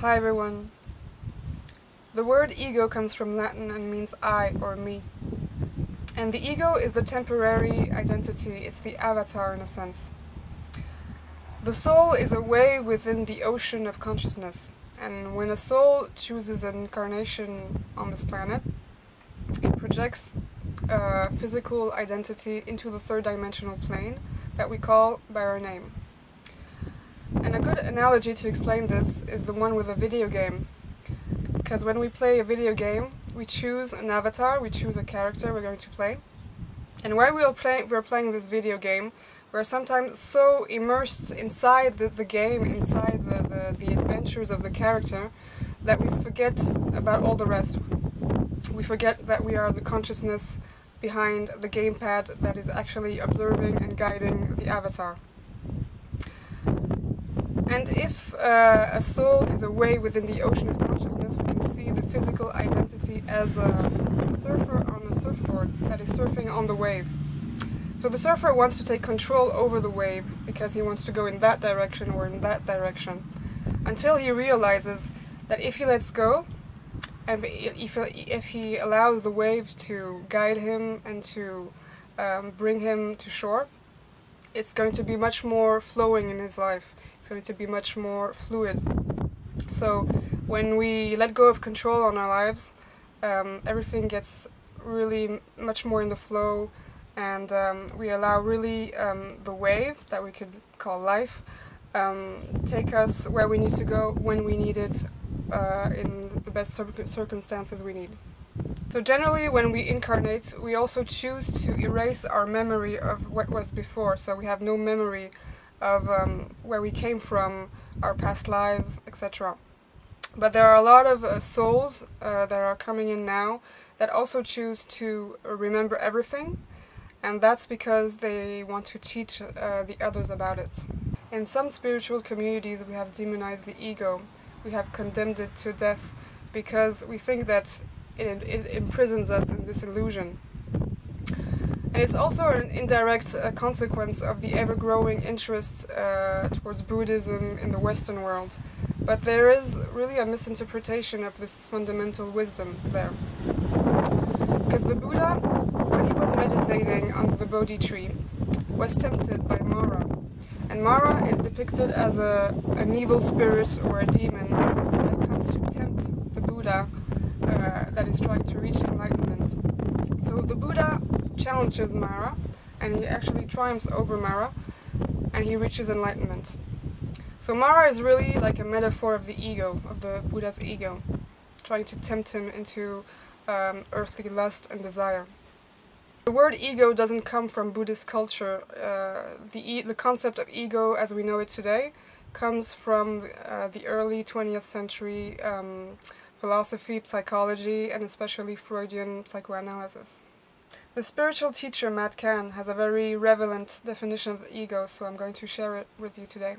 Hi everyone. The word ego comes from Latin and means I or me. And the ego is the temporary identity, it's the avatar in a sense. The soul is a wave within the ocean of consciousness, and when a soul chooses an incarnation on this planet, it projects a physical identity into the third dimensional plane that we call by our name. And a good analogy to explain this is the one with a video game. Because when we play a video game, we choose an avatar, we choose a character we're going to play. And while we're playing this video game, we're sometimes so immersed inside the game, inside the adventures of the character, that we forget about all the rest. We forget that we are the consciousness behind the gamepad that is actually observing and guiding the avatar. And if a soul is a wave within the ocean of consciousness, we can see the physical identity as a surfer on a surfboard that is surfing on the wave. So the surfer wants to take control over the wave because he wants to go in that direction or in that direction, until he realizes that if he lets go, and if he allows the wave to guide him and to bring him to shore, it's going to be much more flowing in his life. It's going to be much more fluid. So when we let go of control on our lives, everything gets really much more in the flow, and we allow really the wave that we could call life take us where we need to go when we need it, in the best circumstances we need. So generally when we incarnate, we also choose to erase our memory of what was before, so we have no memory of where we came from, our past lives, etc. But there are a lot of souls that are coming in now that also choose to remember everything, and that's because they want to teach the others about it. In some spiritual communities we have demonized the ego, we have condemned it to death because we think that it imprisons us in this illusion. And it's also an indirect consequence of the ever-growing interest towards Buddhism in the Western world. But there is really a misinterpretation of this fundamental wisdom there. Because the Buddha, when he was meditating under the Bodhi tree, was tempted by Mara. And Mara is depicted as an evil spirit or a demon that comes to tempt the Buddha that is trying to reach enlightenment. So the Buddha challenges Mara, and he actually triumphs over Mara, and he reaches enlightenment. So Mara is really like a metaphor of the ego, of the Buddha's ego, trying to tempt him into earthly lust and desire. The word ego doesn't come from Buddhist culture. The concept of ego as we know it today comes from the early 20th century philosophy, psychology, and especially Freudian psychoanalysis. The spiritual teacher Matt Kahn has a very relevant definition of ego, so I'm going to share it with you today.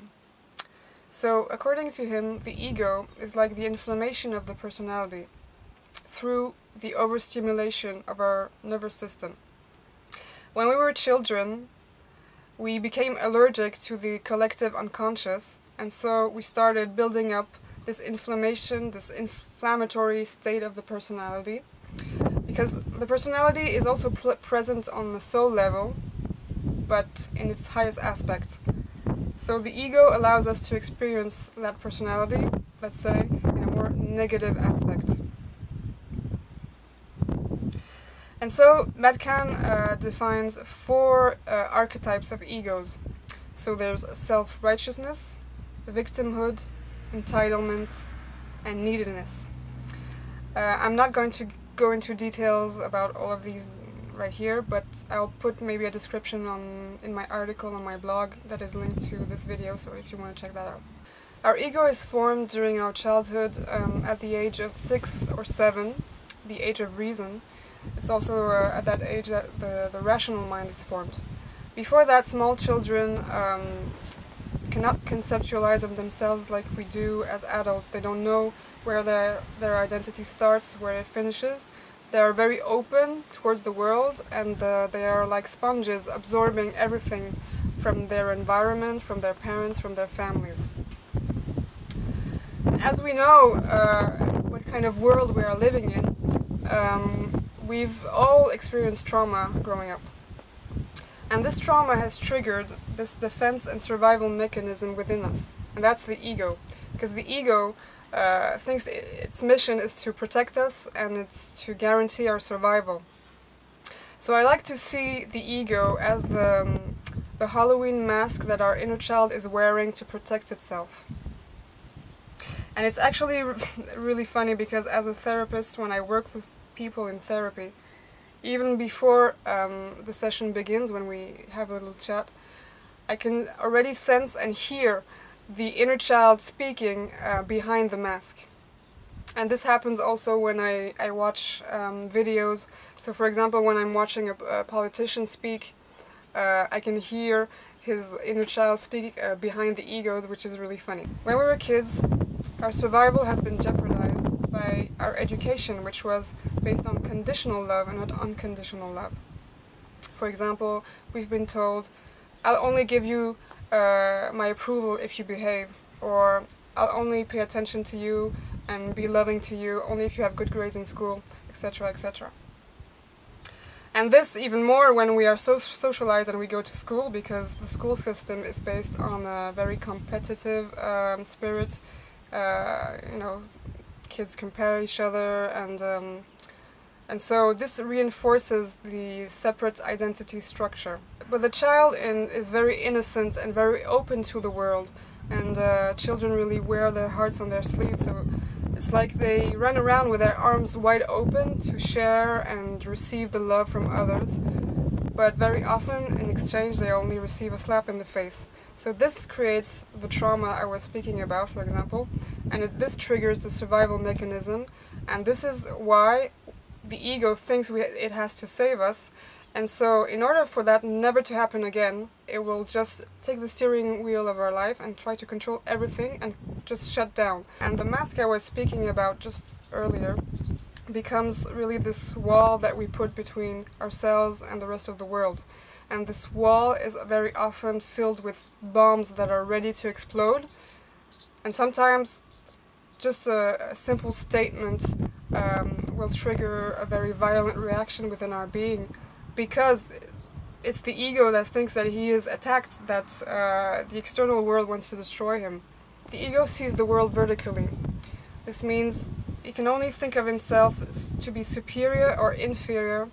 So, according to him, the ego is like the inflammation of the personality through the overstimulation of our nervous system. When we were children, we became allergic to the collective unconscious, and so we started building up this inflammation, this inflammatory state of the personality, because the personality is also present on the soul level, but in its highest aspect. So the ego allows us to experience that personality, let's say, in a more negative aspect. And so Matt Kahn defines 4 archetypes of egos. So there's self-righteousness, victimhood, entitlement, and neediness. I'm not going to go into details about all of these right here, but I'll put maybe a description in my article on my blog that is linked to this video, so if you want to check that out. Our ego is formed during our childhood at the age of 6 or 7, the age of reason. It's also at that age that the rational mind is formed. Before that, small children cannot conceptualize of themselves like we do as adults. They don't know where their identity starts, where it finishes. They are very open towards the world, and they are like sponges, absorbing everything from their environment, from their parents, from their families. As we know what kind of world we are living in, we've all experienced trauma growing up. And this trauma has triggered this defense and survival mechanism within us. And that's the ego. Because the ego thinks its mission is to protect us and it's to guarantee our survival. So I like to see the ego as the Halloween mask that our inner child is wearing to protect itself. And it's actually really funny because as a therapist, when I work with people in therapy, even before the session begins, when we have a little chat, I can already sense and hear the inner child speaking behind the mask. And this happens also when I watch videos. So for example, when I'm watching a politician speak, I can hear his inner child speak behind the ego, which is really funny. When we were kids, our survival has been jeopardized by our education, which was based on conditional love and not unconditional love. For example, we've been told, I'll only give you my approval if you behave, or I'll only pay attention to you and be loving to you only if you have good grades in school, etc., etc. And this even more when we are so socialized and we go to school, because the school system is based on a very competitive spirit. You know, kids compare each other, and so this reinforces the separate identity structure. But the child is very innocent and very open to the world, and children really wear their hearts on their sleeves, so it's like they run around with their arms wide open to share and receive the love from others, but very often in exchange they only receive a slap in the face. So this creates the trauma I was speaking about, for example, and this triggers the survival mechanism, and this is why the ego thinks it has to save us. And so in order for that never to happen again, it will just take the steering wheel of our life and try to control everything and just shut down. And the mask I was speaking about just earlier becomes really this wall that we put between ourselves and the rest of the world. And this wall is very often filled with bombs that are ready to explode. And sometimes just a simple statement will trigger a very violent reaction within our being, because it's the ego that thinks that he is attacked, that the external world wants to destroy him. The ego sees the world vertically. This means he can only think of himself to be superior or inferior,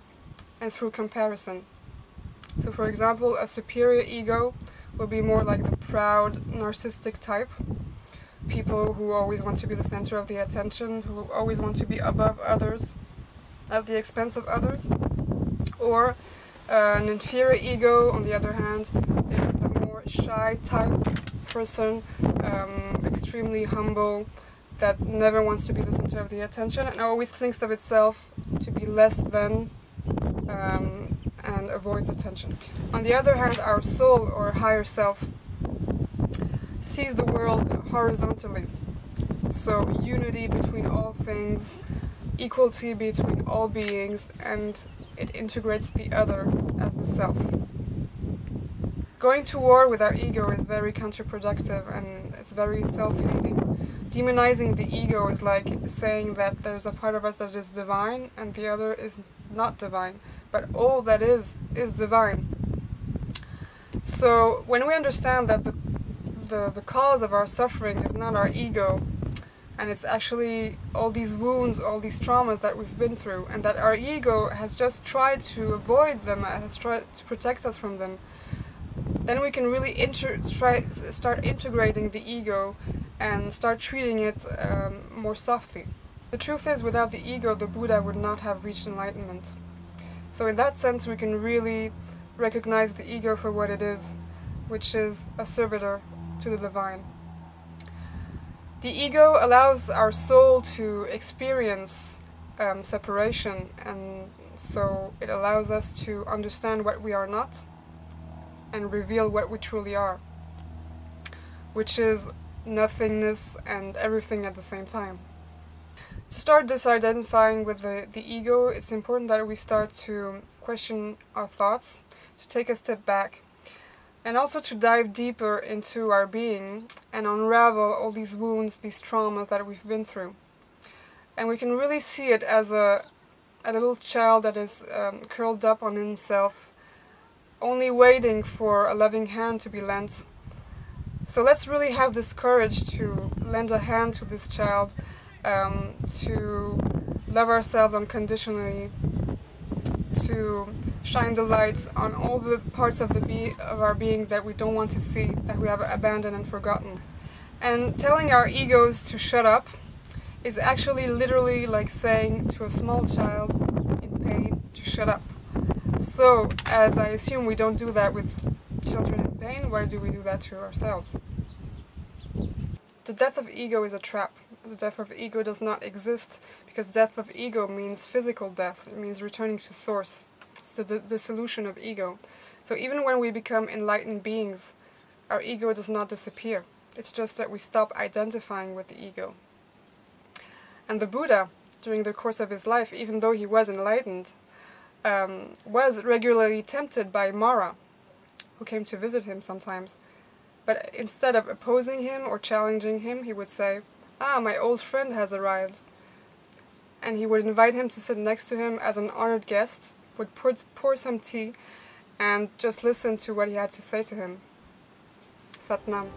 and through comparison. So for example, a superior ego will be more like the proud, narcissistic type. People who always want to be the center of the attention, who always want to be above others, at the expense of others. Or an inferior ego, on the other hand, is the more shy type person, extremely humble, that never wants to be the center of the attention and always thinks of itself to be less than, and avoids attention. On the other hand, our soul or higher self sees the world horizontally. So unity between all things, equality between all beings, and it integrates the other as the self. Going to war with our ego is very counterproductive and it's very self-hating. Demonizing the ego is like saying that there's a part of us that is divine and the other is not divine, but all that is divine. So when we understand that the cause of our suffering is not our ego, and it's actually all these wounds, all these traumas that we've been through, and that our ego has just tried to avoid them, has tried to protect us from them, then we can really start integrating the ego and start treating it more softly. The truth is, without the ego, the Buddha would not have reached enlightenment. So in that sense, we can really recognize the ego for what it is, which is a servitor to the divine. The ego allows our soul to experience separation, and so it allows us to understand what we are not and reveal what we truly are, which is nothingness and everything at the same time. To start disidentifying with the ego, it's important that we start to question our thoughts, to take a step back. and also to dive deeper into our being and unravel all these wounds, these traumas that we've been through. And we can really see it as a little child that is curled up on himself, only waiting for a loving hand to be lent. So let's really have this courage to lend a hand to this child, to love ourselves unconditionally, to shine the light on all the parts of our beings that we don't want to see, that we have abandoned and forgotten. And telling our egos to shut up is actually literally like saying to a small child in pain to shut up. So, as I assume we don't do that with children in pain, why do we do that to ourselves? The death of ego is a trap. The death of ego does not exist, because death of ego means physical death. It means returning to source. It's the dissolution of ego. So even when we become enlightened beings, our ego does not disappear. It's just that we stop identifying with the ego. And the Buddha, during the course of his life, even though he was enlightened, was regularly tempted by Mara, who came to visit him sometimes. But instead of opposing him or challenging him, he would say, "Ah, my old friend has arrived." And he would invite him to sit next to him as an honored guest, would pour some tea, and just listen to what he had to say to him. Sat Nam.